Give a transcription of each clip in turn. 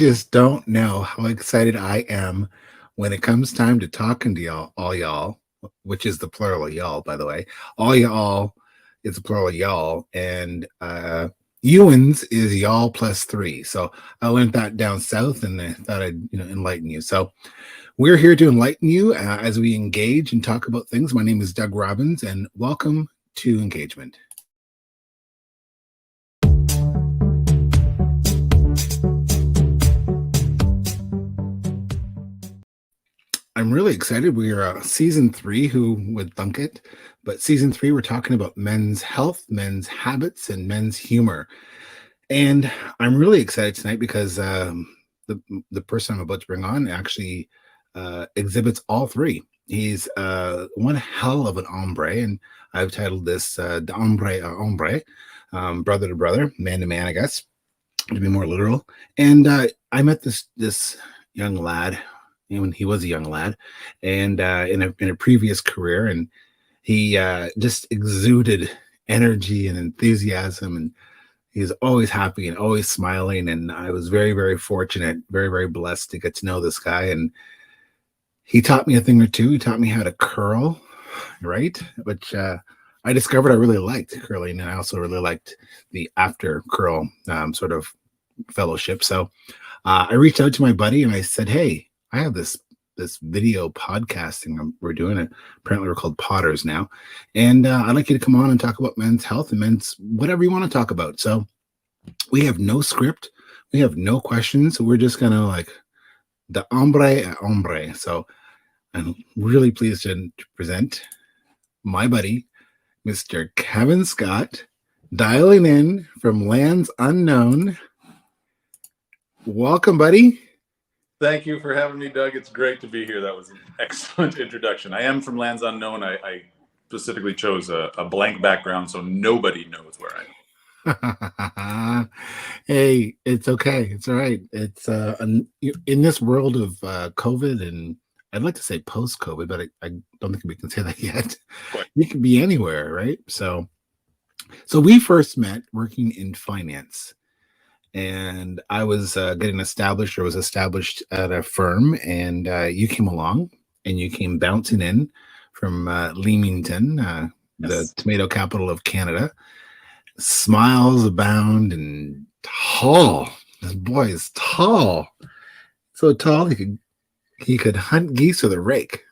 just don't know how excited I am when it comes time to talking to y'all, all y'all, which is the plural of y'all, by the way. All y'all is the plural of y'all, and Ewans is y'all plus three. So I learned that down south, and I thought I'd enlighten you. So we're here to enlighten you as we engage and talk about things. My name is Doug Robbins, and welcome to Engagement. I'm really excited. We're season 3. Who would thunk it? But season 3, we're talking about men's health, men's habits, and men's humor. And I'm really excited tonight because the person I'm about to bring on actually exhibits all three. He's one hell of an hombre, and I've titled this "De Hombre a Hombre," brother to brother, man to man, I guess, to be more literal. And I met this young lad when he was a young lad, and in a previous career, and he just exuded energy and enthusiasm, and he's always happy and always smiling. And I was very, very fortunate, very, very blessed to get to know this guy. And he taught me a thing or two. He taught me how to curl, right? Which I discovered I really liked curling, and I also really liked the after curl sort of fellowship. So I reached out to my buddy and I said, "Hey, I have this video podcasting we're doing it. Apparently, we're called Potters now, and I'd like you to come on and talk about men's health and men's whatever you want to talk about." So we have no script, we have no questions. We're just gonna like the hombre a hombre. So I'm really pleased to present my buddy, Mr. Kevin Scott, dialing in from lands unknown. Welcome, buddy. Thank you for having me, Doug. It's great to be here. That was an excellent introduction. I am from lands unknown. I specifically chose a blank background so nobody knows where I am. Hey, it's okay. It's all right. It's in this world of COVID, and I'd like to say post-COVID, but I don't think we can say that yet. Quite. You can be anywhere, right? So we first met working in finance. And I was getting established, or was established at a firm, and you came along, and you came bouncing in from Leamington, Yes. The tomato capital of Canada. Smiles abound, and tall. This boy is tall, so tall he could hunt geese with a rake.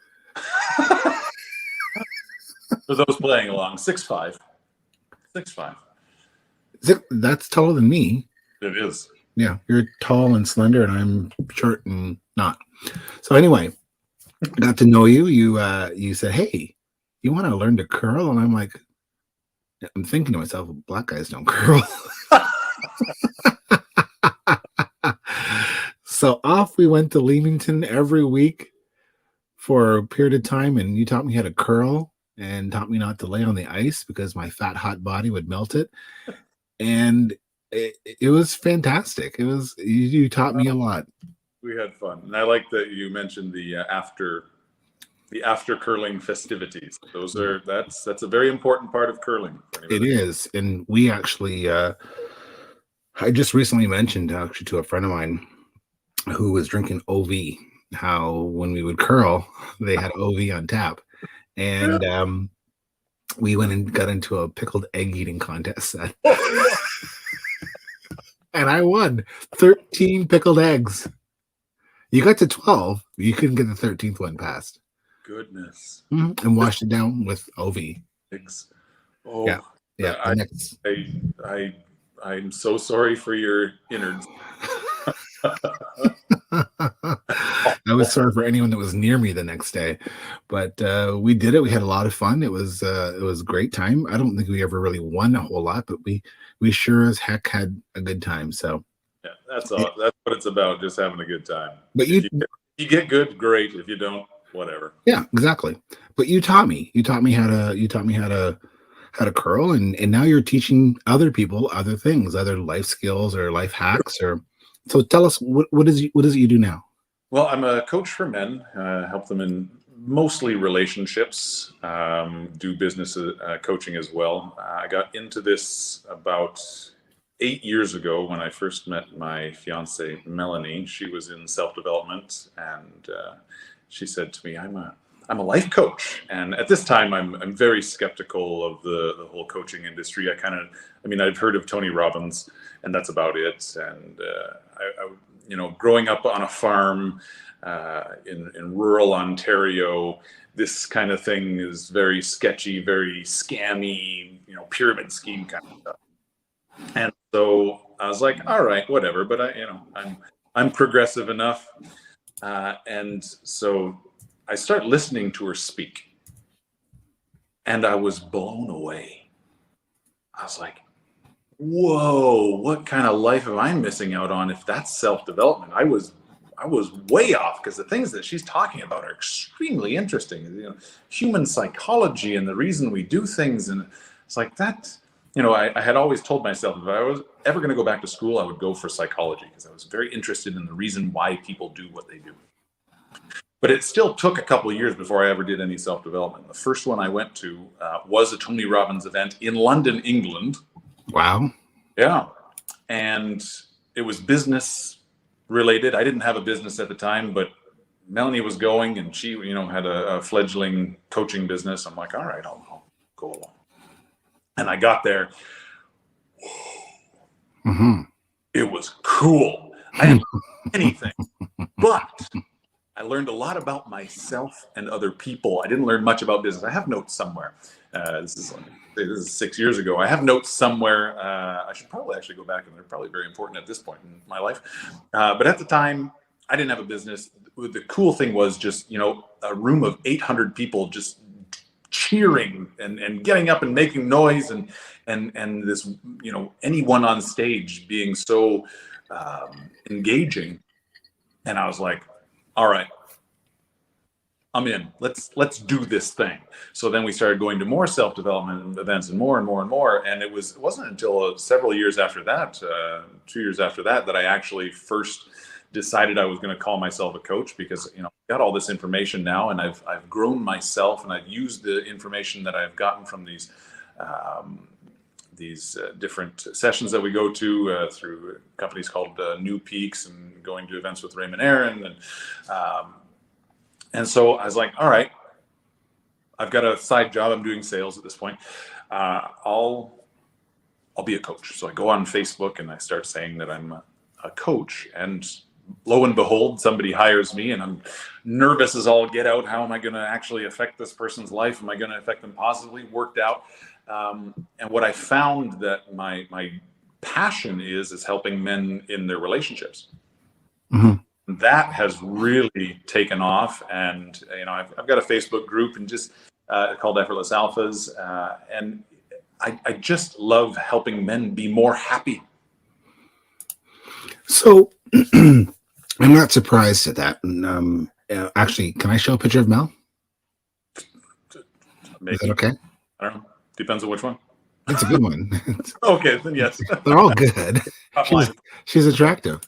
For those playing along, 6'5". 6'5". That's taller than me. It is. Yeah, you're tall and slender, and I'm short and not. So anyway, I got to know you. You said, "Hey, you want to learn to curl?" And I'm like, I'm thinking to myself, black guys don't curl. So off we went to Leamington every week for a period of time, and you taught me how to curl and taught me not to lay on the ice because my fat, hot body would melt it. And it was fantastic. It was you taught me a lot. We had fun, and I like that you mentioned the after curling festivities. That's a very important part of curling. It is, and we actually I just recently mentioned actually to a friend of mine who was drinking OV how when we would curl they had OV on tap, and we went and got into a pickled egg eating contest. And I won 13 pickled eggs. You got to 12. You couldn't get the 13th one passed. Goodness. Mm-hmm. And washed it down with OV. Eggs. Oh, yeah. I'm so sorry for your innards. I was sorry for anyone that was near me the next day, but we did it. We had a lot of fun. It was a great time. I don't think we ever really won a whole lot, but we sure as heck had a good time. So yeah, that's all. That's what it's about, just having a good time. But you get good, great. If you don't, whatever. Yeah, exactly. But you taught me how to curl, and now you're teaching other people other things, other life skills or life hacks. Or so tell us what is it you do now? Well, I'm a coach for men, help them in mostly relationships, do business coaching as well. I got into this about 8 years ago when I first met my fiance Melanie. She was in self-development, and she said to me, I'm a life coach. And at this time, I'm very skeptical of the whole coaching industry. I've heard of Tony Robbins, and that's about it. And growing up on a farm in rural Ontario, this kind of thing is very sketchy, very scammy, pyramid scheme kind of stuff. And so I was like, all right, whatever. But I'm progressive enough, and so I start listening to her speak, and I was blown away. I was like, whoa, what kind of life am I missing out on if that's self-development? I was way off, because the things that she's talking about are extremely interesting. Human psychology and the reason we do things, and it's like that. I had always told myself if I was ever going to go back to school, I would go for psychology, because I was very interested in the reason why people do what they do. But it still took a couple of years before I ever did any self-development. The first one I went to was a Tony Robbins event in London, England. Wow. Yeah. And it was business related. I didn't have a business at the time, but Melanie was going, and she, had a fledgling coaching business. I'm like, all right, I'll go along. And I got there. Mm-hmm. It was cool. I didn't know anything, but I learned a lot about myself and other people. I didn't learn much about business. I have notes somewhere. This is 6 years ago. I have notes somewhere. I should probably actually go back, and they're probably very important at this point in my life. But at the time, I didn't have a business. The cool thing was just, a room of 800 people just cheering and getting up and making noise, and this, anyone on stage being so engaging. And I was like, all right, I'm in. Let's do this thing. So then we started going to more self-development events, and more and more and more. And it wasn't until several years after that, 2 years after that, that I actually first decided I was going to call myself a coach, because I've got all this information now, and I've grown myself, and I've used the information that I've gotten from these different sessions that we go to through companies called New Peaks, and going to events with Raymond Aaron, and so I was like, all right, I've got a side job. I'm doing sales at this point. I'll be a coach. So I go on Facebook, and I start saying that I'm a coach, and lo and behold, somebody hires me, and I'm nervous as all get out. How am I going to actually affect this person's life? Am I going to affect them positively? Worked out. And what I found that my passion is helping men in their relationships. Mm-hmm. That has really taken off. And, I've got a Facebook group, and just called Effortless Alphas. And I just love helping men be more happy. So I'm not surprised at that. And, actually, can I show a picture of Mel? Maybe. Is that okay? I don't know. Depends on which one. It's a good one. Okay, then yes. They're all good. She's attractive.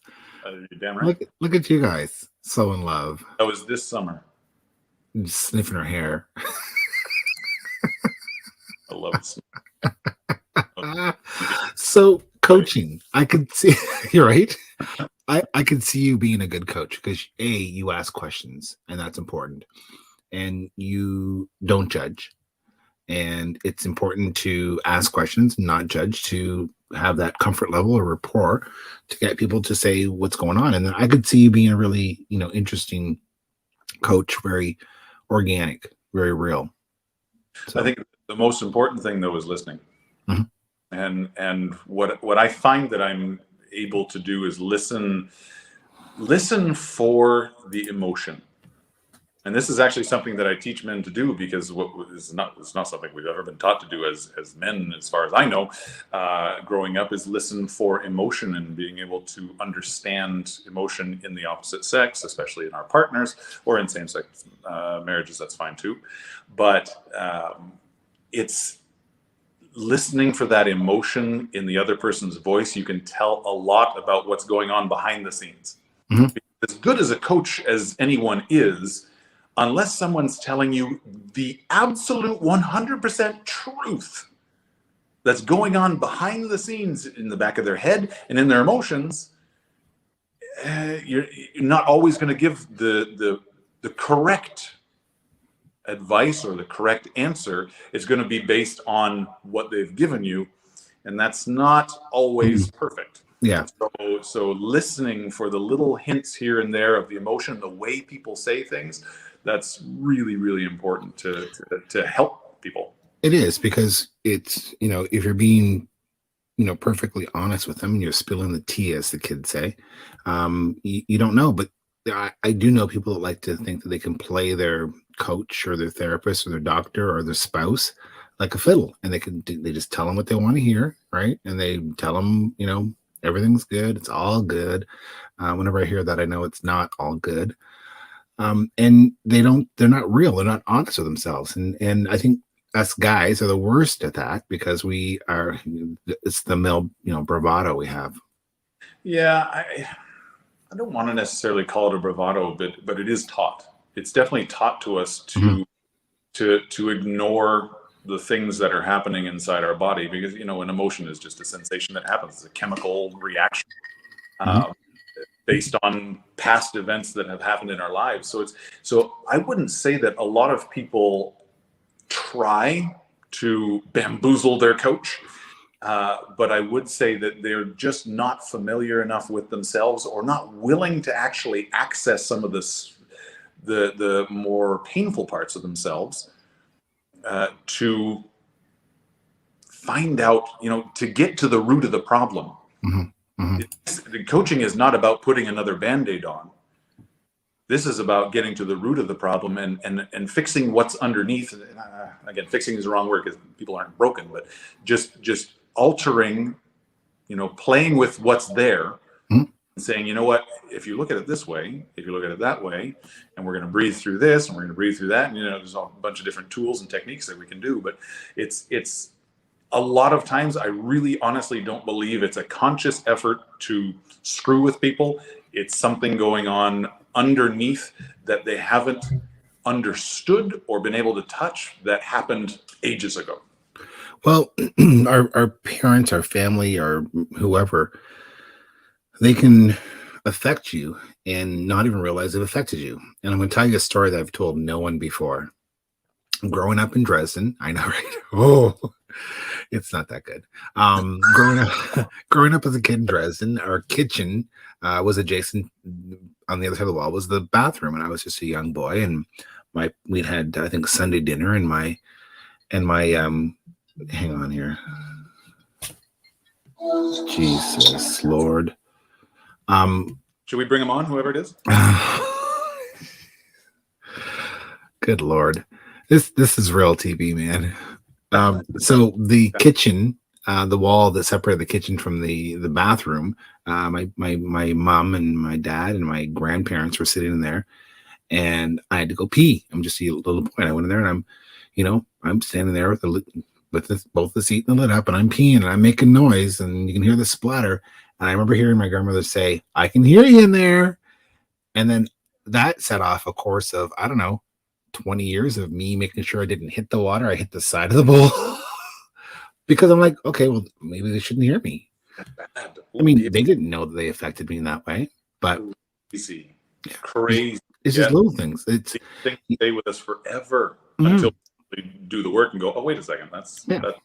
You're damn right. Look at you guys. So in love. That was this summer. Just sniffing her hair. I love it. So coaching, I could see, you're right. I could see you being a good coach, because you ask questions, and that's important, and you don't judge, and it's important to ask questions, not judge, to have that comfort level or rapport to get people to say what's going on. And then I could see you being a really, interesting coach, very organic, very real. So I think the most important thing, though, is listening. Mm-hmm. And what I find that I'm able to do is listen for the emotion. And this is actually something that I teach men to do, because it's not something we've ever been taught to do as men, as far as I know, growing up, is listen for emotion, and being able to understand emotion in the opposite sex, especially in our partners, or in same-sex marriages. That's fine too. But it's listening for that emotion in the other person's voice. You can tell a lot about what's going on behind the scenes. Mm-hmm. As good as a coach as anyone is, unless someone's telling you the absolute 100% truth, that's going on behind the scenes in the back of their head and in their emotions, you're not always going to give the correct advice or the correct answer. It's going to be based on what they've given you, and that's not always perfect. Yeah. So listening for the little hints here and there of the emotion, the way people say things, that's really, really important to help people. It is, because it's, if you're being, perfectly honest with them and you're spilling the tea, as the kids say, you don't know. But I do know people that like to think that they can play their coach or their therapist or their doctor or their spouse like a fiddle, and they just tell them what they want to hear, right? And they tell them, everything's good, it's all good. Whenever I hear that, I know it's not all good. And they're not real, they're not honest with themselves. And I think us guys are the worst at that, because it's the male, bravado we have. Yeah, I don't want to necessarily call it a bravado, but it is taught. It's definitely taught to us to ignore the things that are happening inside our body, because an emotion is just a sensation that happens. It's a chemical reaction based on past events that have happened in our lives. So I wouldn't say that a lot of people try to bamboozle their coach, but I would say that they're just not familiar enough with themselves, or not willing to actually access some of the more painful parts of themselves, to find out, to get to the root of the problem. The coaching is not about putting another Band-Aid on. This is about getting to the root of the problem and fixing what's underneath. Again, fixing is the wrong word, because people aren't broken, but just altering, playing with what's there, and saying, what, if you look at it this way, if you look at it that way, and we're going to breathe through this, and we're going to breathe through that, and there's a bunch of different tools and techniques that we can do. But it's a lot of times, I really honestly don't believe it's a conscious effort to screw with people. It's something going on underneath that they haven't understood or been able to touch, that happened ages ago. Well, our parents, our family, or whoever, they can affect you and not even realize they've affected you. And I'm going to tell you a story that I've told no one before. Growing up in Dresden, I know, right? Oh, it's not that good. Growing up as a kid in Dresden, our kitchen was adjacent. On the other side of the wall was the bathroom, and I was just a young boy, and we'd had, I think, Sunday dinner, and my hang on here, Jesus Lord. Should we bring him on, whoever it is? Good Lord. This is real TV, man. So the kitchen, the wall that separated the kitchen from the bathroom, my mom and my dad and my grandparents were sitting in there, and I had to go pee. I'm just a little boy, and I went in there, and I'm standing there with both the seat and the lid up, and I'm peeing, and I'm making noise, and you can hear the splatter. And I remember hearing my grandmother say, "I can hear you in there." And then that set off a course of, I don't know, 20 years of me making sure I didn't hit the water. I hit the side of the bowl because I'm like, okay, well, maybe they shouldn't hear me. I mean, they didn't know that they affected me in that way, but crazy. It's just little things. It's things stay with us forever until we do the work and go, oh, wait a second, that's. But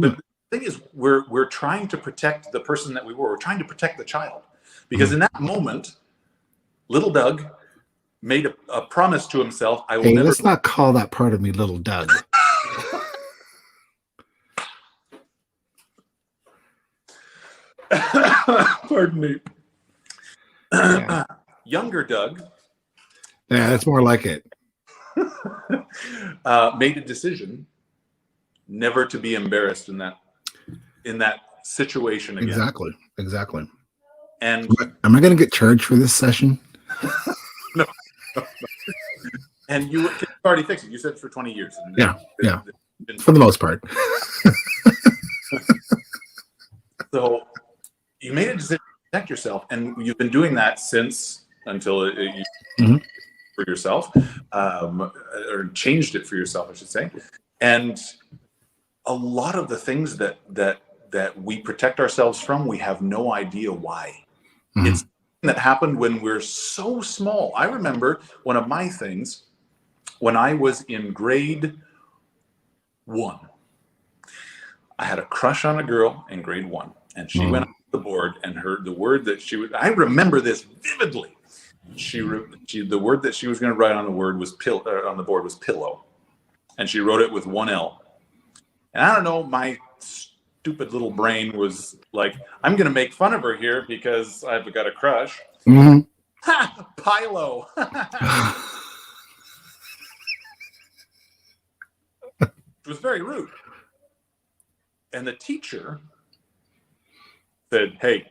the thing is, we're trying to protect the person that we were. We're trying to protect the child, because in that moment, little Doug made a promise to himself. I will never. Let's not call that part of me little Doug. Pardon me. Younger Doug. Yeah, that's more like it. Made a decision never to be embarrassed in that situation again. Exactly. And am I going to get charged for this session? No. And you already fixed it. You said for 20 years. Yeah. For the most part. So you made a decision to protect yourself, and you've been doing that since until you for yourself, or changed it for yourself, I should say. And a lot of the things that we protect ourselves from, we have no idea why. Mm-hmm. It's that happened when we're so small. I remember one of my things when I was in grade 1. I had a crush on a girl in grade 1, and she went on the board, and the word that she would, I remember this vividly. The word that she was going to write on the board was pillow, and she wrote it with one L. And I don't know, my stupid little brain was like, I'm going to make fun of her here because I've got a crush. Mm-hmm. Ha! Pilo. It was very rude. And the teacher said, hey,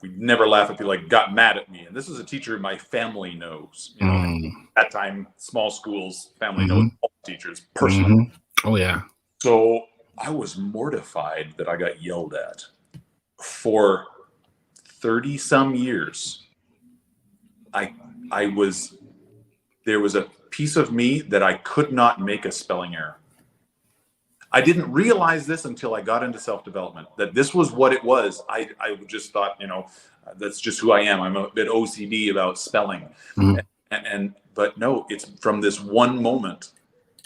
we'd never laugh if you got mad at me. And this is a teacher my family knows. You know, at that time, small schools, family knows all the teachers personally. Oh, yeah. So I was mortified that I got yelled at. For 30 some years, there was a piece of me that I could not make a spelling error. I didn't realize this until I got into self-development, that this was what it was. I just thought, that's just who I am. I'm a bit OCD about spelling. But no, it's from this one moment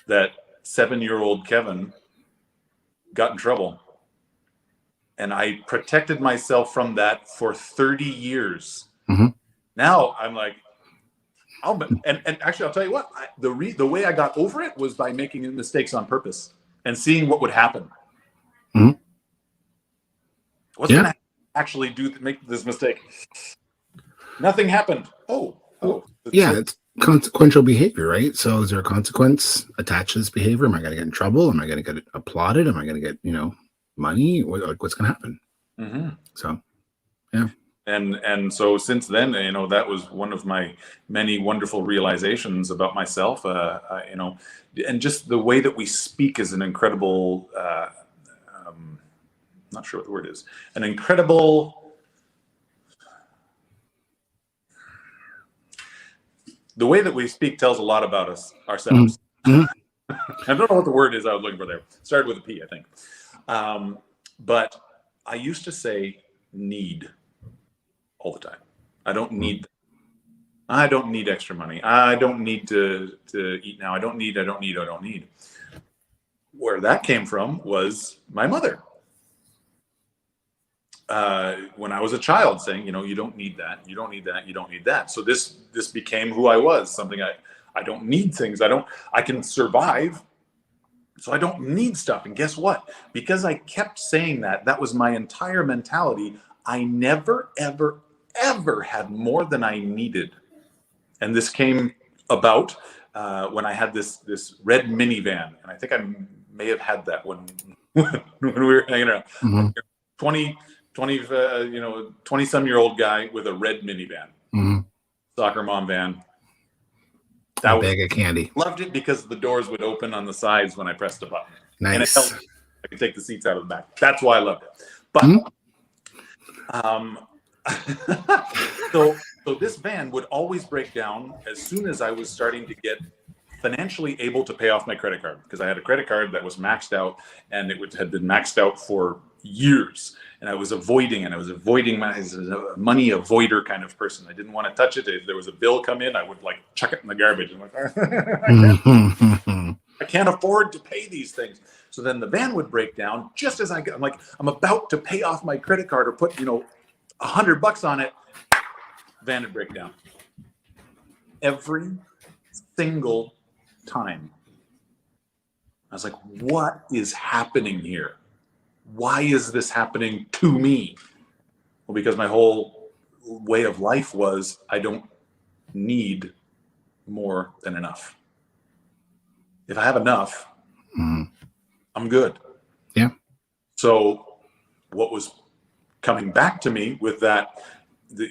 that 7-year-old Kevin got in trouble. And I protected myself from that for 30 years. Now I'm like, and actually, I'll tell you what, the way I got over it was by making mistakes on purpose and seeing what would happen. What's going to actually make this mistake? Nothing happened. It's consequential behavior, right? So is there a consequence attached to this behavior? Am I going to get in trouble? Am I going to get applauded? Am I going to get, money? What's going to happen? So, yeah. And so since then, that was one of my many wonderful realizations about myself, and just the way that we speak is an incredible, not sure what the word is, an incredible, the way that we speak tells a lot about ourselves. I don't know what the word is I was looking for there. Started with a P, I think. But I used to say need all the time. I don't need extra money. I don't need to eat now. I don't need. Where that came from was my mother. When I was a child, saying, you don't need that. You don't need that. You don't need that. So this became who I was. Something I don't need things. I can survive. So I don't need stuff. And guess what? Because I kept saying that was my entire mentality. I never, ever, ever had more than I needed. And this came about when I had this red minivan. And I think I may have had that when we were hanging out. 20-some-year-old guy with a red minivan. Soccer mom van. That bag of candy. Loved it because the doors would open on the sides when I pressed the button. Nice. And it helped. I could take the seats out of the back. That's why I loved it. But so this van would always break down as soon as I was starting to get financially able to pay off my credit card, because I had a credit card that was maxed out, and had been maxed out for years. And I was avoiding my money avoider kind of person. I didn't want to touch it. If there was a bill come in, I would chuck it in the garbage. I'm like, I can't afford to pay these things. So then the van would break down just as I'm about to pay off my credit card or put, $100 on it. Van would break down. Every single time. I was like, what is happening here? Why is this happening to me? Well, because my whole way of life was, I don't need more than enough. If I have enough, I'm good. Yeah. So what was coming back to me with that, the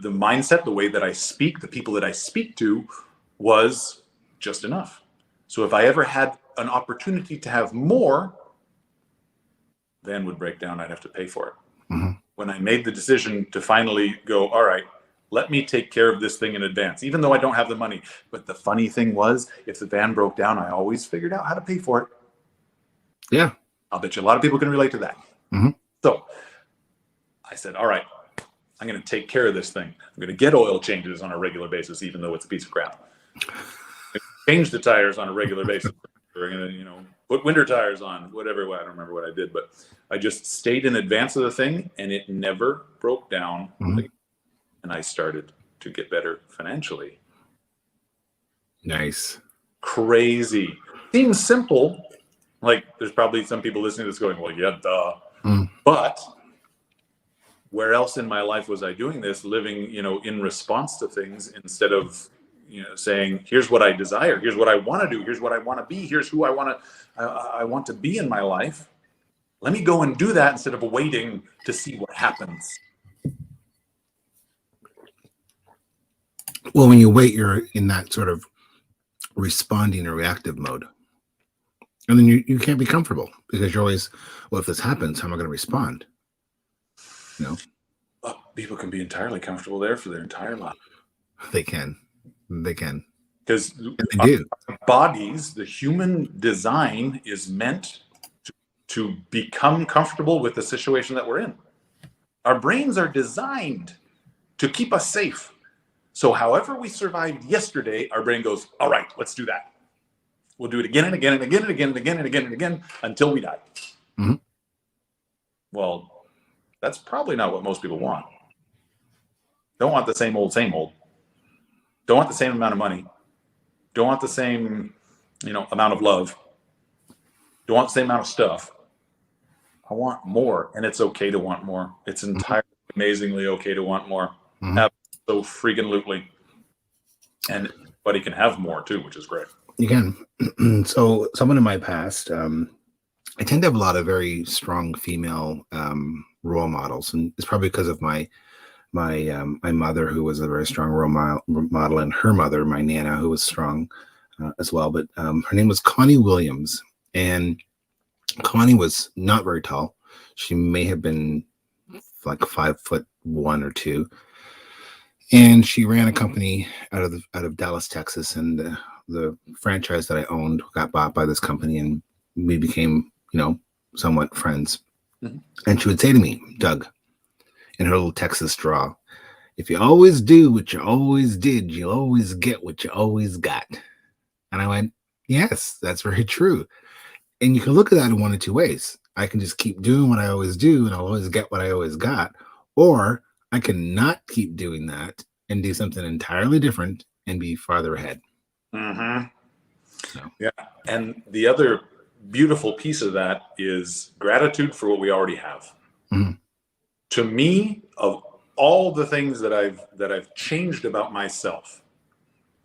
mindset, the way that I speak, the people that I speak to, was just enough. So if I ever had an opportunity to have more, van would break down, I'd have to pay for it. When I made the decision to finally go, all right, let me take care of this thing in advance, even though I don't have the money. But the funny thing was, if the van broke down, I always figured out how to pay for it. Yeah. I'll bet you a lot of people can relate to that. Mhm. So I said, all right, I'm going to take care of this thing. I'm going to get oil changes on a regular basis, even though it's a piece of crap. Change the tires on a regular basis. We're going to, put winter tires on, whatever. I don't remember what I did, but I just stayed in advance of the thing, and it never broke down. Mhm. And I started to get better financially. Nice. Crazy. Seems simple. Like, there's probably some people listening to this going, well, yeah, duh. Mm. But where else in my life was I doing this, living, in response to things instead of, saying, here's what I desire, here's what I want to do, here's what I want to be, here's who I want to be in my life. Let me go and do that instead of waiting to see what happens. Well, when you wait, you're in that sort of responding or reactive mode. And then you can't be comfortable because you're always, well, if this happens, how am I going to respond? People can be entirely comfortable there for their entire life. They can. Because they do. Our bodies, the human design is meant to become comfortable with the situation that we're in. Our brains are designed to keep us safe. So however we survived yesterday, our brain goes, all right, let's do that. We'll do it again and again and again and again and again and again and again until we die. Mm-hmm. Well, that's probably not what most people want. Don't want the same old, same old. Don't want the same amount of money. Don't want the same, amount of love. Don't want the same amount of stuff. I want more, and it's okay to want more. It's entirely amazingly okay to want more. Mm-hmm. So freaking-lutely. And anybody can have more too, which is great. You can. So someone in my past, I tend to have a lot of very strong female role models, and it's probably because of my mother, who was a very strong role model, and her mother, my Nana, who was strong as well. But her name was Connie Williams, and Connie was not very tall. She may have been like 5'1" or 2, and she ran a company out of Dallas, Texas, and the franchise that I owned got bought by this company, and we became, somewhat friends. Mm-hmm. And she would say to me, Doug, in her little Texas drawl, if you always do what you always did, you'll always get what you always got. And I went, yes, that's very true. And you can look at that in one of two ways. I can just keep doing what I always do and I'll always get what I always got. Or I can not keep doing that and do something entirely different and be farther ahead. Mm-hmm. So. Yeah. And the other beautiful piece of that is gratitude for what we already have. Mm-hmm. To me, of all the things that I've changed about myself,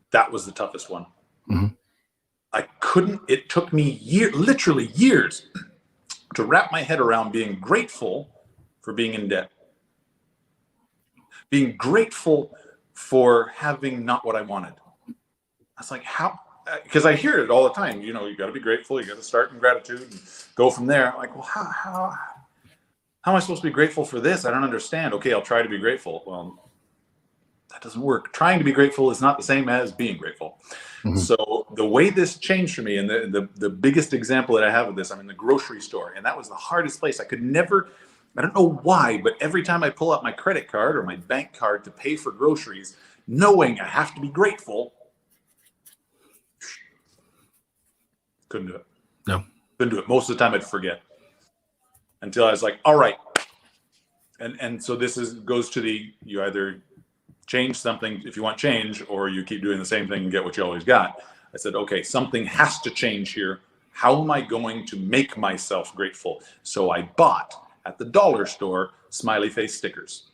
that was the toughest one. Mm-hmm. It took me literally years to wrap my head around being grateful for being in debt. Being grateful for having not what I wanted. I was like, how? Because I hear it all the time. You got to be grateful. You got to start in gratitude and go from there. I'm like, well, how am I supposed to be grateful for this? I don't understand. Okay, I'll try to be grateful. Well, that doesn't work. Trying to be grateful is not the same as being grateful. Mm-hmm. So the way this changed for me, and the biggest example that I have of this, I'm in the grocery store, and that was the hardest place. I could never, I don't know why, but every time I pull out my credit card or my bank card to pay for groceries, knowing I have to be grateful, couldn't do it. No. Couldn't do it. Most of the time I'd forget. Until I was like, all right. And so this goes to you either change something if you want change, or you keep doing the same thing and get what you always got. I said, okay, something has to change here. How am I going to make myself grateful? So I bought at the dollar store smiley face stickers.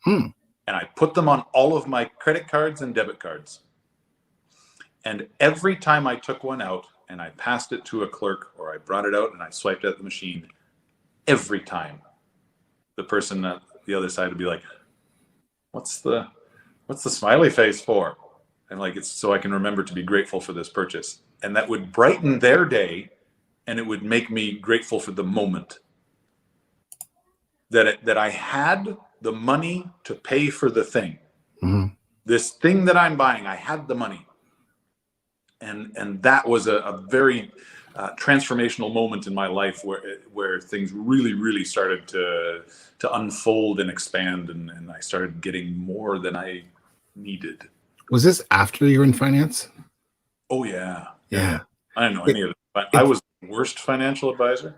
And I put them on all of my credit cards and debit cards. And every time I took one out and I passed it to a clerk, or I brought it out and I swiped it at the machine, every time the person at the other side would be like, what's the smiley face for? And like, it's so I can remember to be grateful for this purchase. And that would brighten their day, and it would make me grateful for the moment that I had the money to pay for the thing. Mm-hmm. This thing that I'm buying, I had the money. And that was a very transformational moment in my life where things really started to unfold and expand, and I started getting more than I needed. Was this after you were in finance? Oh yeah. Yeah. I didn't know any of it. But I was the worst financial advisor.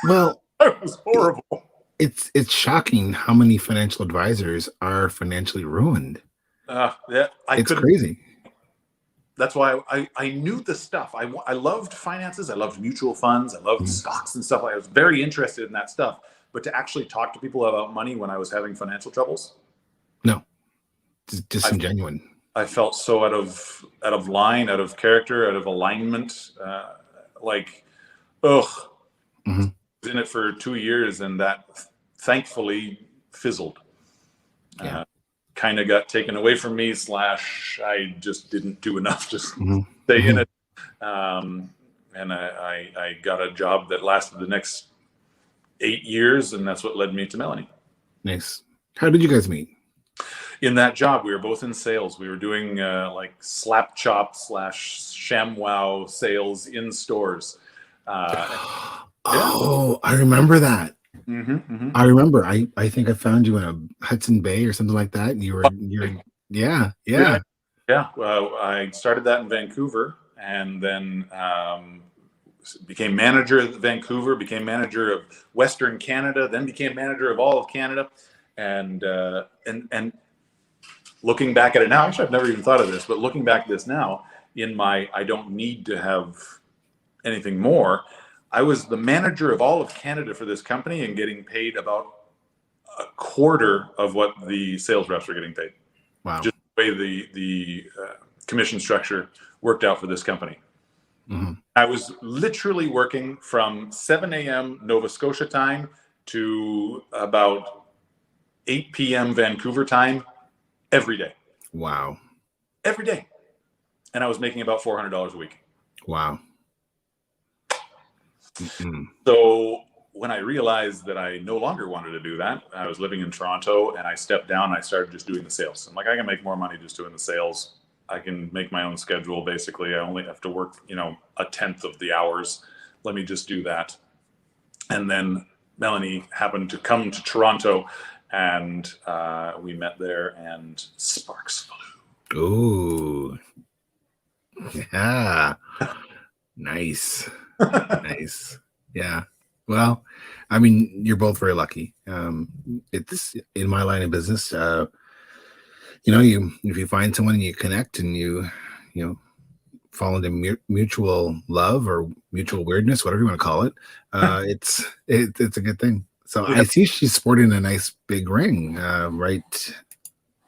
Well, It was horrible. It's shocking how many financial advisors are financially ruined. It's crazy. That's why I knew the stuff. I loved finances. I loved mutual funds. I loved stocks and stuff. I was very interested in that stuff. But to actually talk to people about money when I was having financial troubles, no, it's disingenuous. I felt so out of line, out of character, out of alignment. Like, ugh. Mm-hmm. I was in it for 2 years, and that thankfully fizzled. Yeah. Kind of got taken away from me. / I just didn't do enough to stay in it. And I got a job that lasted the next 8 years, and that's what led me to Melanie. Nice. How did you guys meet? In that job, we were both in sales. We were doing like slap chop / ShamWow sales in stores. Oh, I remember that. Mm-hmm. I remember. I think I found you in a Hudson Bay or something like that. And you're yeah. Well, I started that in Vancouver, and then became manager of Vancouver, became manager of Western Canada, then became manager of all of Canada, and looking back at it now, actually I've never even thought of this, but looking back at this now, in my I don't need to have anything more, I was the manager of all of Canada for this company and getting paid about a quarter of what the sales reps were getting paid. Wow. Just the way the commission structure worked out for this company. Mm-hmm. I was literally working from 7 a.m. Nova Scotia time to about 8 p.m. Vancouver time every day. Wow. Every day. And I was making about $400 a week. Wow. Mm-hmm. So when I realized that I no longer wanted to do that, I was living in Toronto, and I stepped down and I started just doing the sales. I'm like, I can make more money just doing the sales. I can make my own schedule. Basically, I only have to work, a tenth of the hours. Let me just do that. And then Melanie happened to come to Toronto, and we met there, and sparks flew. Ooh. Yeah. Nice. Nice. Yeah. Well, I mean, you're both very lucky. It's in my line of business. If you find someone and you connect and you fall into mutual love or mutual weirdness, whatever you want to call it, it's a good thing. So yeah. I see she's sporting a nice big ring, right?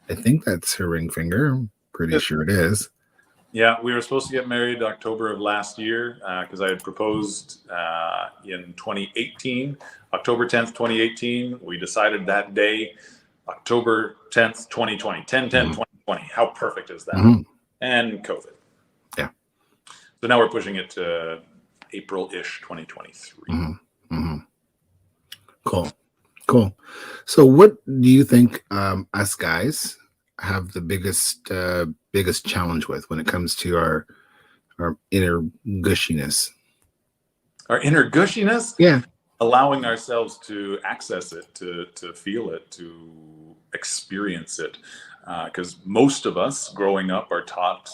I think that's her ring finger. I'm pretty sure it is. Yeah, we were supposed to get married October of last year because I had proposed in 2018, October 10th, 2018. We decided that day, October 10th, 2020, 10/10/2020. How perfect is that? Mm-hmm. And COVID. Yeah. So now we're pushing it to April-ish 2023. Mm-hmm. Mm-hmm. Cool. So what do you think us guys have the biggest challenge with when it comes to our inner gushiness? Our inner gushiness? Yeah. Allowing ourselves to access it, to feel it, to experience it. Because most of us growing up are taught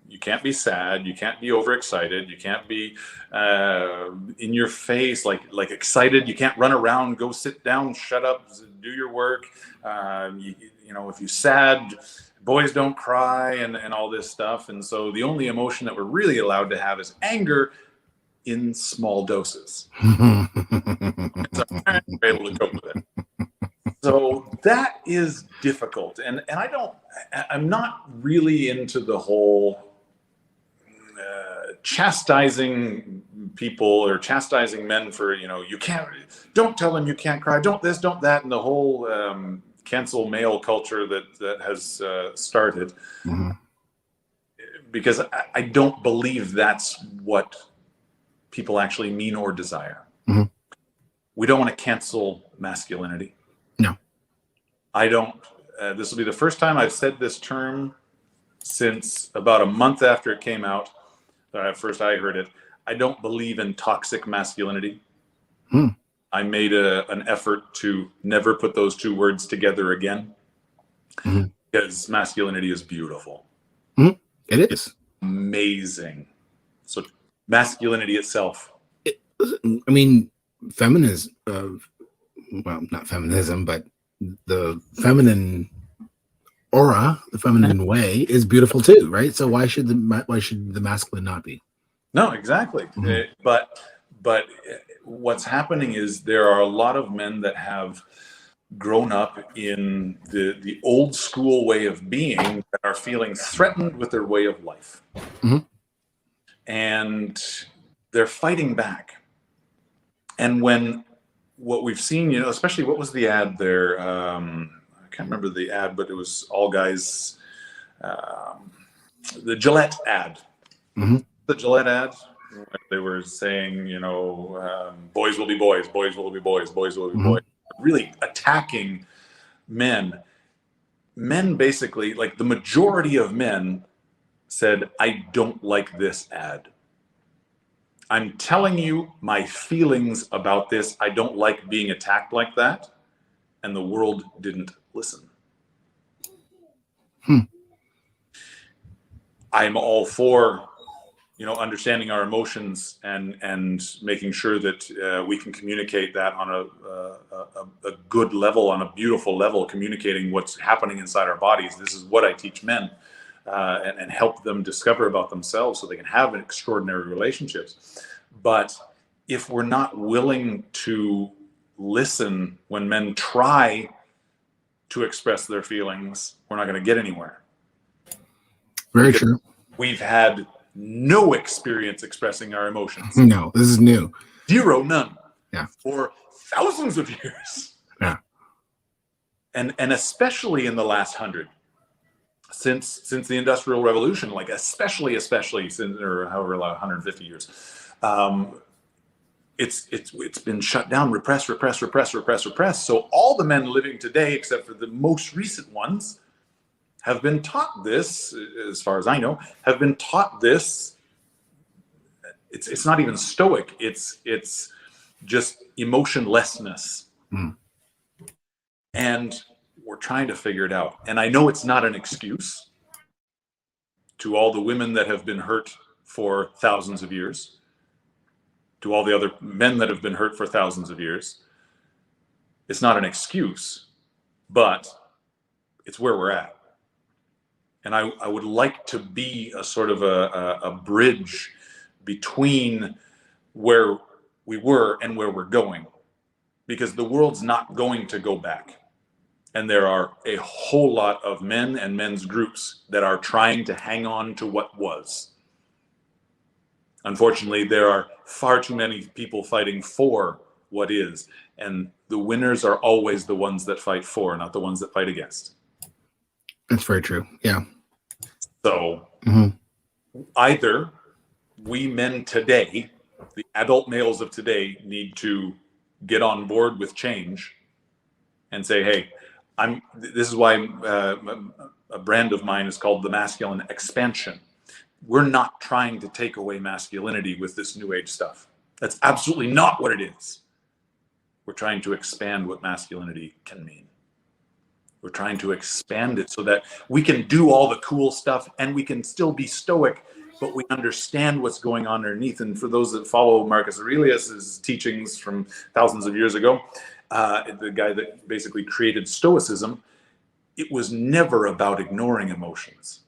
you can't be sad, you can't be overexcited, you can't be in your face, like excited, you can't run around, go sit down, shut up, do your work. If you're sad, boys don't cry, and all this stuff. And so the only emotion that we're really allowed to have is anger in small doses. So we're able to cope with it. So that is difficult. And I'm not really into the whole chastising people or chastising men for, don't tell them you can't cry, don't this, don't that, and the whole cancel male culture that has started. Mm-hmm. Because I don't believe that's what people actually mean or desire. Mm-hmm. We don't want to cancel masculinity. No. I don't. This will be the first time I've said this term since about a month after it came out. First I heard it. I don't believe in toxic masculinity. Hmm. I made an effort to never put those two words together again, because masculinity is beautiful. It is Amazing. So masculinity itself. I mean, feminism, well, not feminism, but the feminine aura, the feminine way is beautiful too, right? So why should the masculine not be? No, exactly. But what's happening is there are a lot of men that have grown up in the old school way of being that are feeling threatened with their way of life. And they're fighting back. And what we've seen, especially what was the ad there? I can't remember the ad, but it was all guys. The Gillette ad. The Gillette ad. They were saying, boys will be boys, boys will be boys, boys will be boys. Really attacking men. Men basically, like the majority of men said, I don't like this ad. I'm telling you my feelings about this. I don't like being attacked like that. And the world didn't listen. I'm all for, understanding our emotions and making sure that we can communicate that on a good level, on a beautiful level, communicating what's happening inside our bodies. This is what I teach men and help them discover about themselves so they can have extraordinary relationships. But if we're not willing to listen when men try to express their feelings, we're not going to get anywhere. Very true. We've had no experience expressing our emotions. No, this is new. Zero, none. Yeah. For thousands of years. Yeah. And especially in the last 100, since the Industrial Revolution, like especially since, or however, 150 years, it's been shut down, repressed. So all the men living today, except for the most recent ones, have been taught this, as far as I know, have been taught this. It's not even stoic. It's just emotionlessness. And we're trying to figure it out. And I know it's not an excuse to all the women that have been hurt for thousands of years, to all the other men that have been hurt for thousands of years. It's not an excuse, but it's where we're at. And I would like to be a sort of a bridge between where we were and where we're going, because the world's not going to go back. And there are a whole lot of men and men's groups that are trying to hang on to what was. Unfortunately, there are far too many people fighting for what is. And the winners are always the ones that fight for, not the ones that fight against. That's very true. Yeah. So either we men today, the adult males of today, need to get on board with change and say, hey, this is why a brand of mine is called the masculine expansion. We're not trying to take away masculinity with this new age stuff. That's absolutely not what it is. We're trying to expand what masculinity can mean. We're trying to expand it so that we can do all the cool stuff and we can still be stoic, but we understand what's going on underneath. And for those that follow Marcus Aurelius's teachings from thousands of years ago, the guy that basically created Stoicism, it was never about ignoring emotions.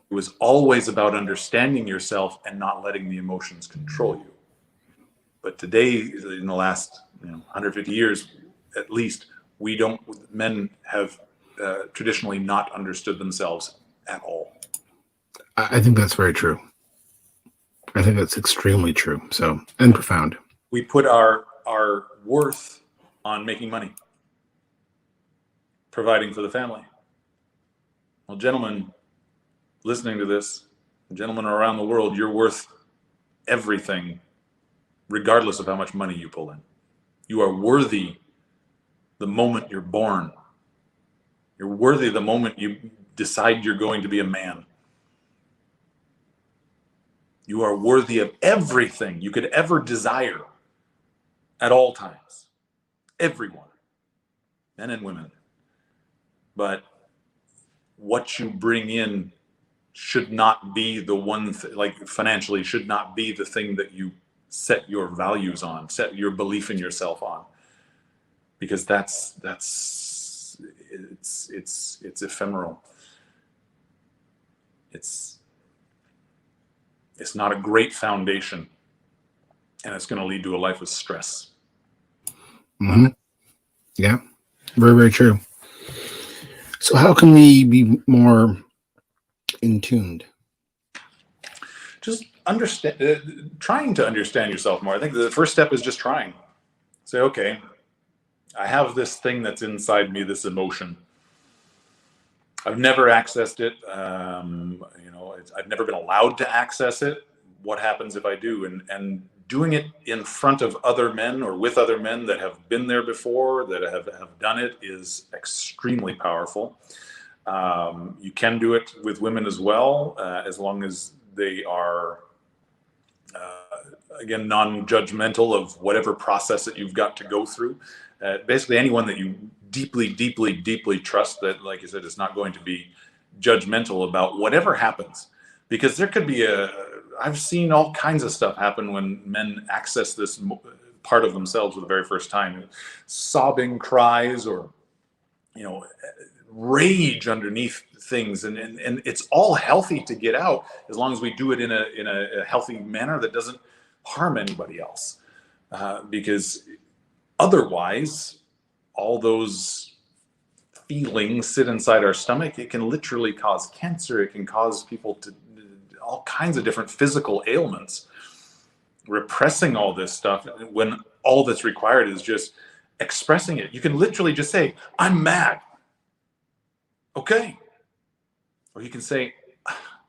It was always about understanding yourself and not letting the emotions control you. But today, in the last 150 years, at least, men have traditionally not understood themselves at all. I think that's very true. I think that's extremely true. So, and profound. We put our worth on making money, providing for the family. Well, gentlemen listening to this, gentlemen around the world, you're worth everything, regardless of how much money you pull in. You are worthy the moment you're born. You're worthy the moment you decide you're going to be a man. You are worthy of everything you could ever desire at all times. Everyone, men and women. But what you bring in should not be the one like financially should not be the thing that you set your values on, set your belief in yourself on, because it's ephemeral. It's not a great foundation, and it's going to lead to a life of stress. Mm-hmm. Yeah, very, very true. So how can we be more in tuned? Just trying to understand yourself more. I think the first step is just trying. Say, okay, I have this thing that's inside me, this emotion. I've never accessed it. I've never been allowed to access it. What happens if I do? And doing it in front of other men or with other men that have been there before, that have done it, is extremely powerful. You can do it with women as well, as long as they are, again, non-judgmental of whatever process that you've got to go through. Basically, anyone that you deeply, deeply, deeply trust, that, like you said, is not going to be judgmental about whatever happens. Because there could be I've seen all kinds of stuff happen when men access this part of themselves for the very first time. Sobbing cries, or, rage underneath things, and it's all healthy to get out, as long as we do it in a healthy manner that doesn't harm anybody else, because otherwise all those feelings sit inside our stomach. It can literally cause cancer. It can cause people to all kinds of different physical ailments. Repressing all this stuff, when all that's required is just expressing it. You can literally just say, I'm mad. Okay. Or you can say,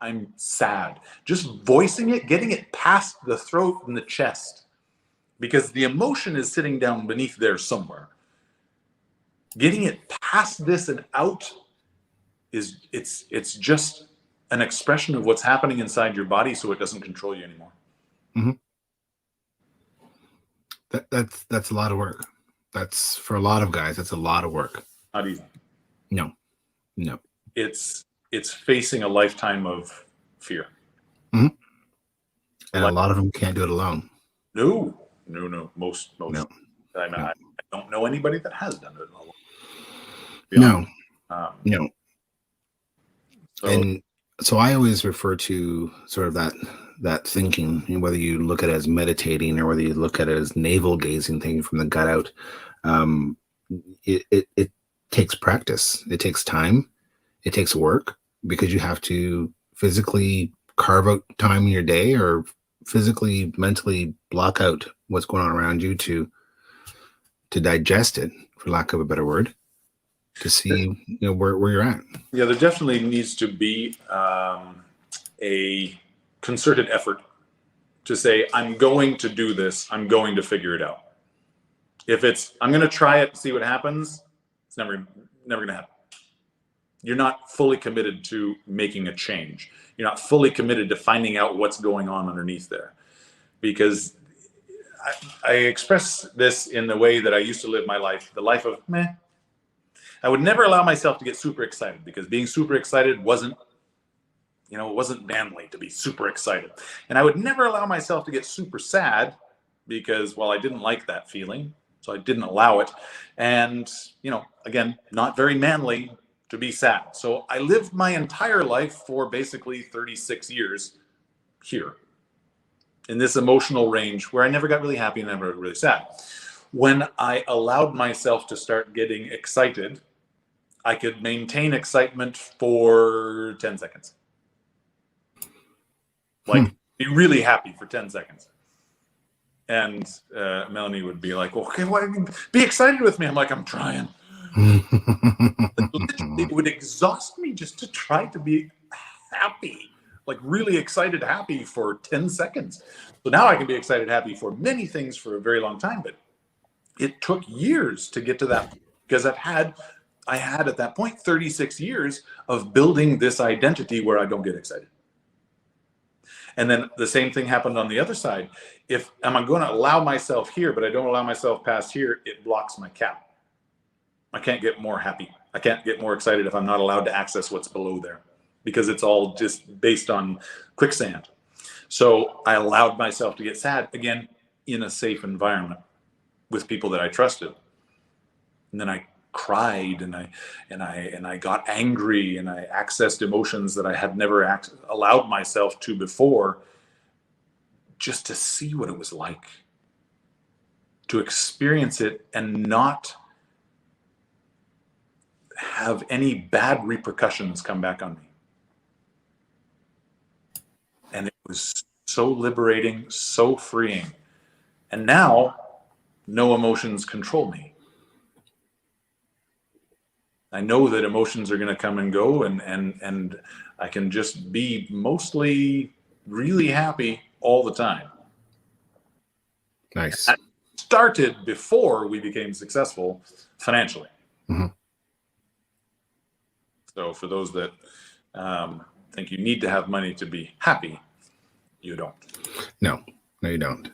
I'm sad. Just voicing it, getting it past the throat and the chest, because the emotion is sitting down beneath there somewhere. Getting it past this and out it's just an expression of what's happening inside your body, so it doesn't control you anymore. Mm-hmm. That's a lot of work. That's, for a lot of guys, that's a lot of work. Not easy. No. It's facing a lifetime of fear. Mm-hmm. And a lot of them can't do it alone. No. Most. No. I don't know anybody that has done it alone. No. And so I always refer to sort of that thinking, whether you look at it as meditating or whether you look at it as navel gazing, thinking from the gut out. It takes practice. It takes time. It takes work, because you have to physically carve out time in your day, or physically, mentally block out what's going on around you to digest it, for lack of a better word, to see where you're at. Yeah, there definitely needs to be a concerted effort to say, I'm going to do this. I'm going to figure it out. If it's, I'm going to try it and see what happens, it's never going to happen. You're not fully committed to making a change. You're not fully committed to finding out what's going on underneath there. Because I express this in the way that I used to live my life, the life of meh. I would never allow myself to get super excited, because being super excited wasn't manly to be super excited. And I would never allow myself to get super sad, because, well, I didn't like that feeling, so I didn't allow it. And, again, not very manly to be sad. So I lived my entire life for basically 36 years here, in this emotional range where I never got really happy and never really sad. When I allowed myself to start getting excited, I could maintain excitement for 10 seconds. Like, be really happy for 10 seconds. And Melanie would be like, okay, why be excited with me? I'm like, I'm trying. It would exhaust me just to try to be happy, like really excited, happy for 10 seconds. So now I can be excited, happy for many things for a very long time, but it took years to get to that, because I had at that point 36 years of building this identity where I don't get excited. And then the same thing happened on the other side. If I'm going to allow myself here, but I don't allow myself past here, it blocks my cap. I can't get more happy. I can't get more excited if I'm not allowed to access what's below there, because it's all just based on quicksand. So I allowed myself to get sad again in a safe environment with people that I trusted. And then I cried and I got angry and I accessed emotions that I had never allowed myself to before, just to see what it was like, to experience it and not have any bad repercussions come back on me. And it was so liberating, so freeing. And now no emotions control me. I know that emotions are going to come and go, and I can just be mostly really happy all the time. Nice. That started before we became successful financially. Mm-hmm. So for those that think you need to have money to be happy, you don't. No, you don't.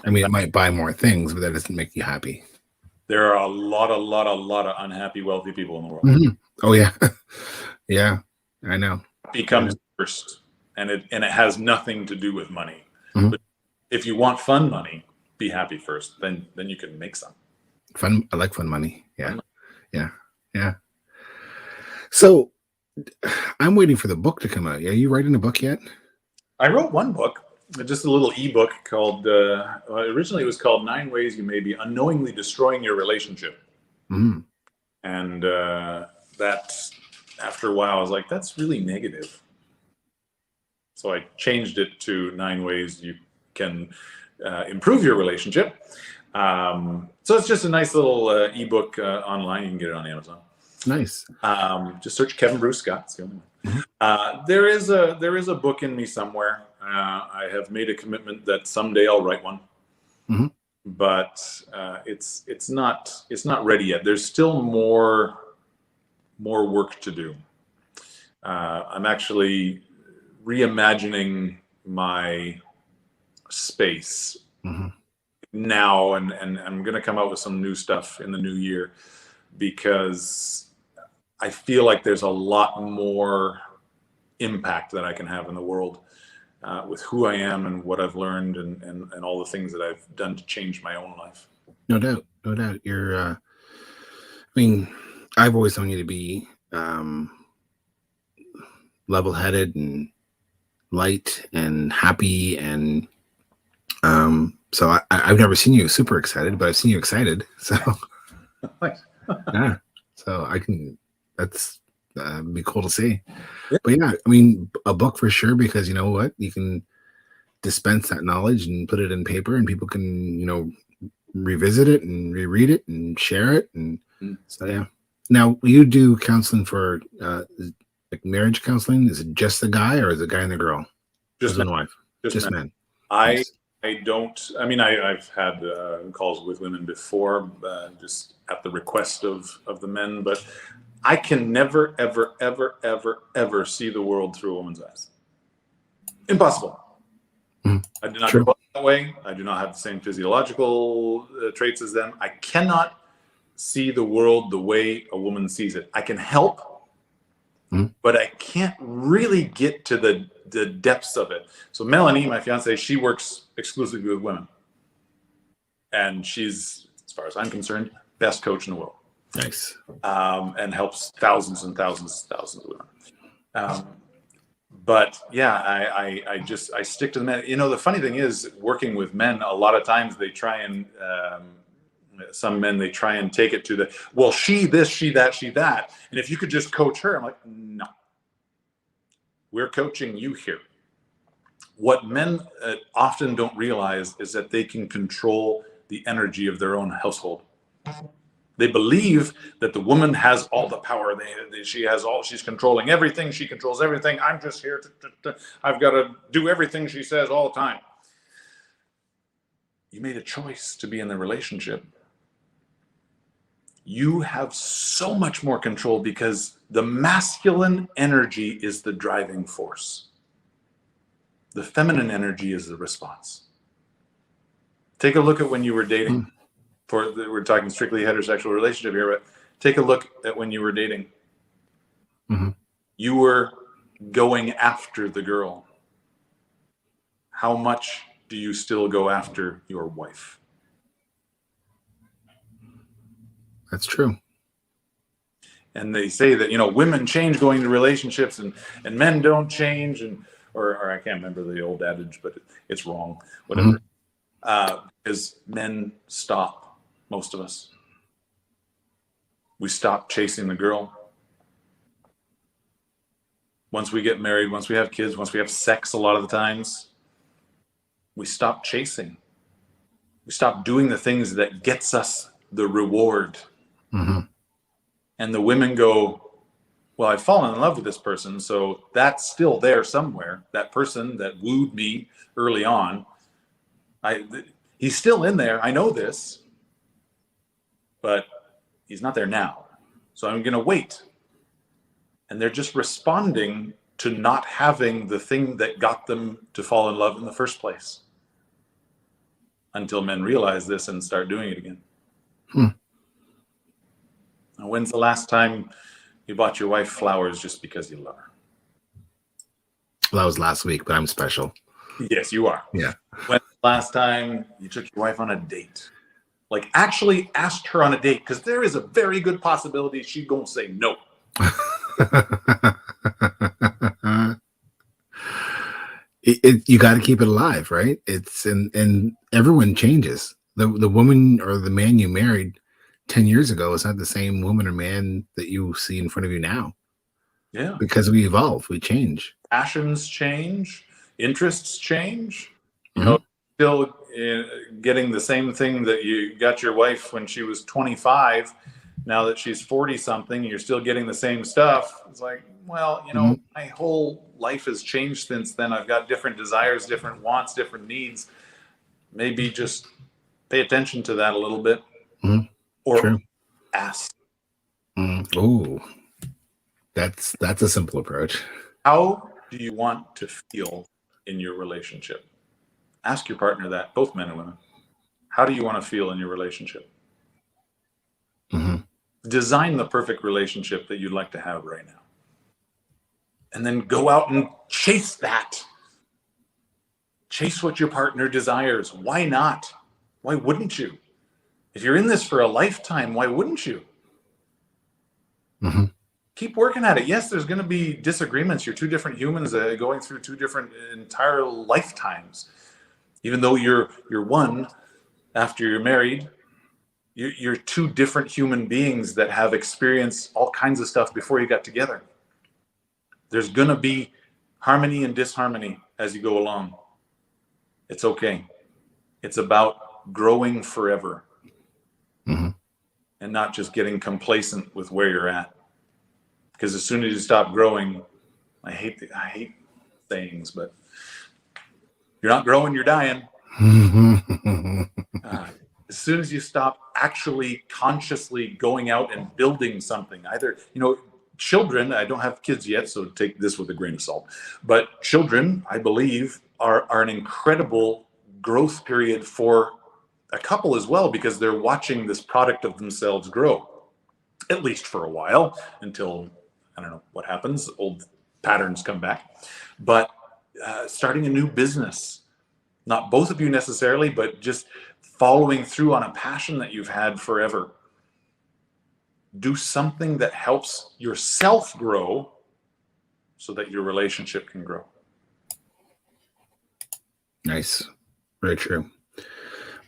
I mean, it might buy more things, but that doesn't make you happy. There are a lot of unhappy, wealthy people in the world. Mm-hmm. Oh yeah. Yeah, I know. Happy comes first, and it has nothing to do with money. Mm-hmm. But if you want fun money, be happy first. Then you can make some. Fun. I like fun money. Yeah. Yeah. So I'm waiting for the book to come out. Are you writing a book yet? I wrote one book. Just a little ebook called, originally it was called 9 Ways You May Be Unknowingly Destroying Your Relationship. Mm-hmm. And that, after a while, I was like, that's really negative. So I changed it to 9 Ways You Can Improve Your Relationship. So it's just a nice little ebook online. You can get it on Amazon. Nice. Just search Kevin Bruce Scott. It's the only one. Mm-hmm. There is a book in me somewhere. I have made a commitment that someday I'll write one, mm-hmm. but it's not ready yet. There's still more work to do. I'm actually reimagining my space mm-hmm. now, and I'm going to come out with some new stuff in the new year, because I feel like there's a lot more impact that I can have in the world. With who I am and what I've learned and all the things that I've done to change my own life. No doubt. You're, I mean, I've always known you to be level-headed and light and happy. And so I've never seen you super excited, but I've seen you excited. So, yeah. So that's be cool to see. Yeah. But yeah, I mean, a book for sure, because you know what, you can dispense that knowledge and put it in paper, and people can revisit it and reread it and share it. And so yeah. Now, you do counseling for like marriage counseling. Is it just the guy, or is it guy and the girl? Just husband and wife. Just men. Nice. I mean, I've had calls with women before, just at the request of the men, but I can never, ever, ever, ever, ever see the world through a woman's eyes. Impossible. Mm-hmm. I do not grow up that way. I do not have the same physiological traits as them. I cannot see the world the way a woman sees it. I can help, but I can't really get to the depths of it. So Melanie, my fiance, she works exclusively with women. And she's, as far as I'm concerned, best coach in the world. Nice. And helps thousands and thousands and thousands of women. But yeah, I stick to the men. The funny thing is, working with men, a lot of times they try and, some men, they try and take it to well, she this, she that, she that. And if you could just coach her, I'm like, no. We're coaching you here. What men often don't realize is that they can control the energy of their own household. They believe that the woman has all the power. She's controlling everything. She controls everything. I'm just here I've got to do everything she says all the time. You made a choice to be in the relationship. You have so much more control, because the masculine energy is the driving force. The feminine energy is the response. Take a look at when you were dating. We're talking strictly heterosexual relationship here, but take a look at when you were dating. Mm-hmm. You were going after the girl. How much do you still go after your wife? That's true. And they say that, women change going into relationships and men don't change, or I can't remember the old adage, but it's wrong, whatever. Because men stop, most of us. We stop chasing the girl. Once we get married, once we have kids, once we have sex, a lot of the times, we stop chasing. We stop doing the things that gets us the reward. Mm-hmm. And the women go, well, I've fallen in love with this person, so that's still there somewhere. That person that wooed me early on, he's still in there. I know this, but he's not there now. So I'm going to wait. And they're just responding to not having the thing that got them to fall in love in the first place. Until men realize this and start doing it again. Now, when's the last time you bought your wife flowers just because you love her? Well, that was last week, but I'm special. Yes, you are. Yeah. When's the last time you took your wife on a date? Like, actually asked her on a date, because there is a very good possibility she's going to say no. You got to keep it alive, right? And everyone changes. The woman or the man you married 10 years ago is not the same woman or man that you see in front of you now. Yeah. Because we evolve, we change. Passions change, interests change. Still getting the same thing that you got your wife when she was 25. Now that she's 40 something, you're still getting the same stuff. It's like, well, my whole life has changed since then. I've got different desires, different wants, different needs. Maybe just pay attention to that a little bit. Or True. Ask. Oh, that's a simple approach. How do you want to feel in your relationship? Ask your partner that, both men and women. How do you want to feel in your relationship? Design the perfect relationship that you'd like to have right now. And then go out and chase that. Chase what your partner desires. Why not? Why wouldn't you? If you're in this for a lifetime, why wouldn't you? Keep working at it. Yes, there's going to be disagreements. You're two different humans going through two different entire lifetimes. Even though you're one after you're married, you're two different human beings that have experienced all kinds of stuff before you got together. There's going to be harmony and disharmony as you go along. It's okay. It's about growing forever. And not just getting complacent with where you're at. Because as soon as you stop growing, I hate sayings, but you're not growing, you're dying. As soon as you stop actually consciously going out and building something, either, children, I don't have kids yet, so take this with a grain of salt, but children, I believe, are an incredible growth period for a couple as well, because they're watching this product of themselves grow, at least for a while, until, I don't know what happens, old patterns come back. But starting a new business, not both of you necessarily, but just following through on a passion that you've had forever. Do something that helps yourself grow so that your relationship can grow. Nice. Very true.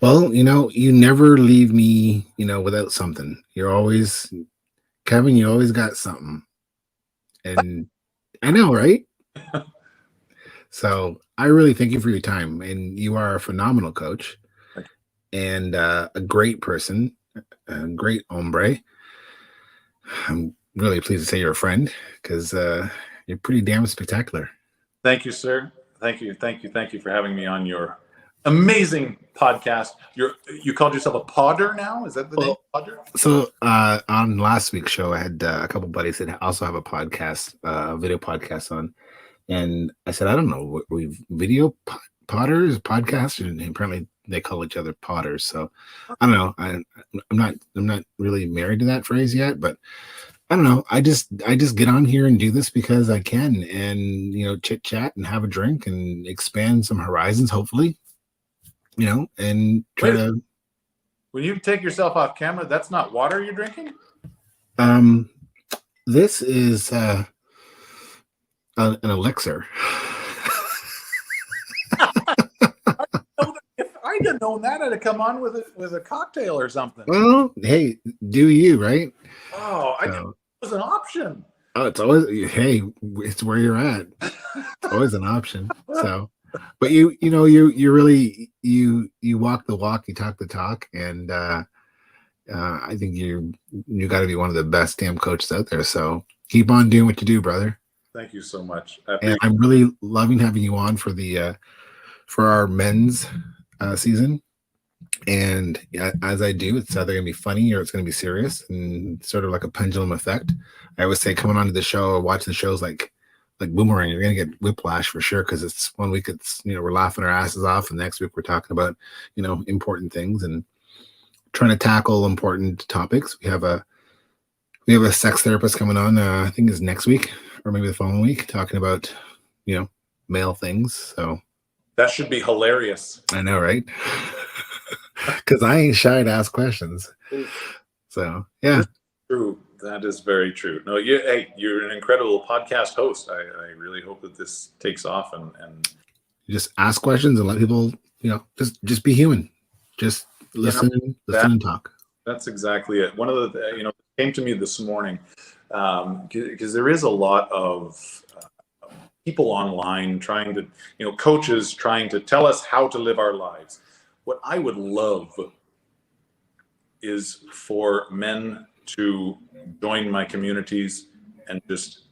Well, you never leave me, without something. You're always, Kevin, you always got something. And I know, right? So I really thank you for your time. And you are a phenomenal coach and a great person, a great hombre. I'm really pleased to say you're a friend because you're pretty damn spectacular. Thank you, sir. Thank you for having me on your amazing podcast. You called yourself a podder now? Is that the name? Podder? So on last week's show, I had a couple buddies that also have a podcast, a video podcast on And I said, I don't know, we video potters, podcast, and apparently they call each other potters. So I don't know. I'm not really married to that phrase yet, but I don't know. I just get on here and do this because I can, and chit chat and have a drink and expand some horizons, hopefully. And try to. When you take yourself off camera, that's not water you're drinking? This is an elixir. If I'd have known that, I'd have come on with a cocktail or something. Well, hey, do you, right? Oh, I didn't know it was an option. Oh, it's always, hey, it's where you're at. It's always an option. So, but you really walk the walk, you talk the talk, and I think you got to be one of the best damn coaches out there. So keep on doing what you do, brother. Thank you so much. And I'm really loving having you on for our men's season. And as I do, it's either going to be funny or it's going to be serious, and sort of like a pendulum effect. I always say coming onto the show or watching the shows like Boomerang, you're going to get whiplash for sure, because it's one week it's we're laughing our asses off, and next week we're talking about important things and trying to tackle important topics. We have a sex therapist coming on. I think it's next week or maybe the following week, talking about male things. So that should be hilarious. I know, right? Because I ain't shy to ask questions. So yeah, that's true. That is very true. No, you're an incredible podcast host. I really hope that this takes off and you just ask questions and let people just be human. Just listen and talk. That's exactly it. One of the came to me this morning, because there is a lot of people online trying to, coaches trying to tell us how to live our lives. What I would love is for men to join my communities and just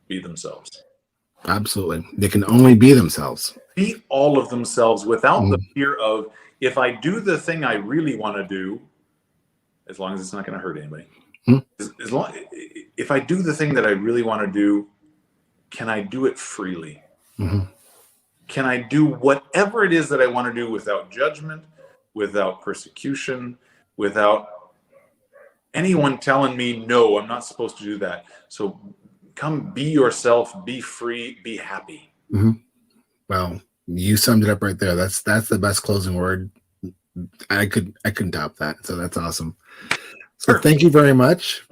be themselves. Absolutely. They can only be themselves. Be all of themselves without the fear of, if I do the thing I really want to do, as long as it's not going to hurt anybody, if I do the thing that I really want to do, can I do it freely? Mm-hmm. Can I do whatever it is that I want to do without judgment, without persecution, without anyone telling me, no, I'm not supposed to do that? So come be yourself, be free, be happy. Mm-hmm. Well, you summed it up right there. That's the best closing word. I couldn't top that. So that's awesome. So thank you very much.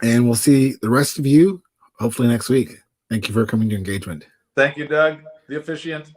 And we'll see the rest of you hopefully next week. Thank you for coming to Engagement. Thank you, Doug, the officiant.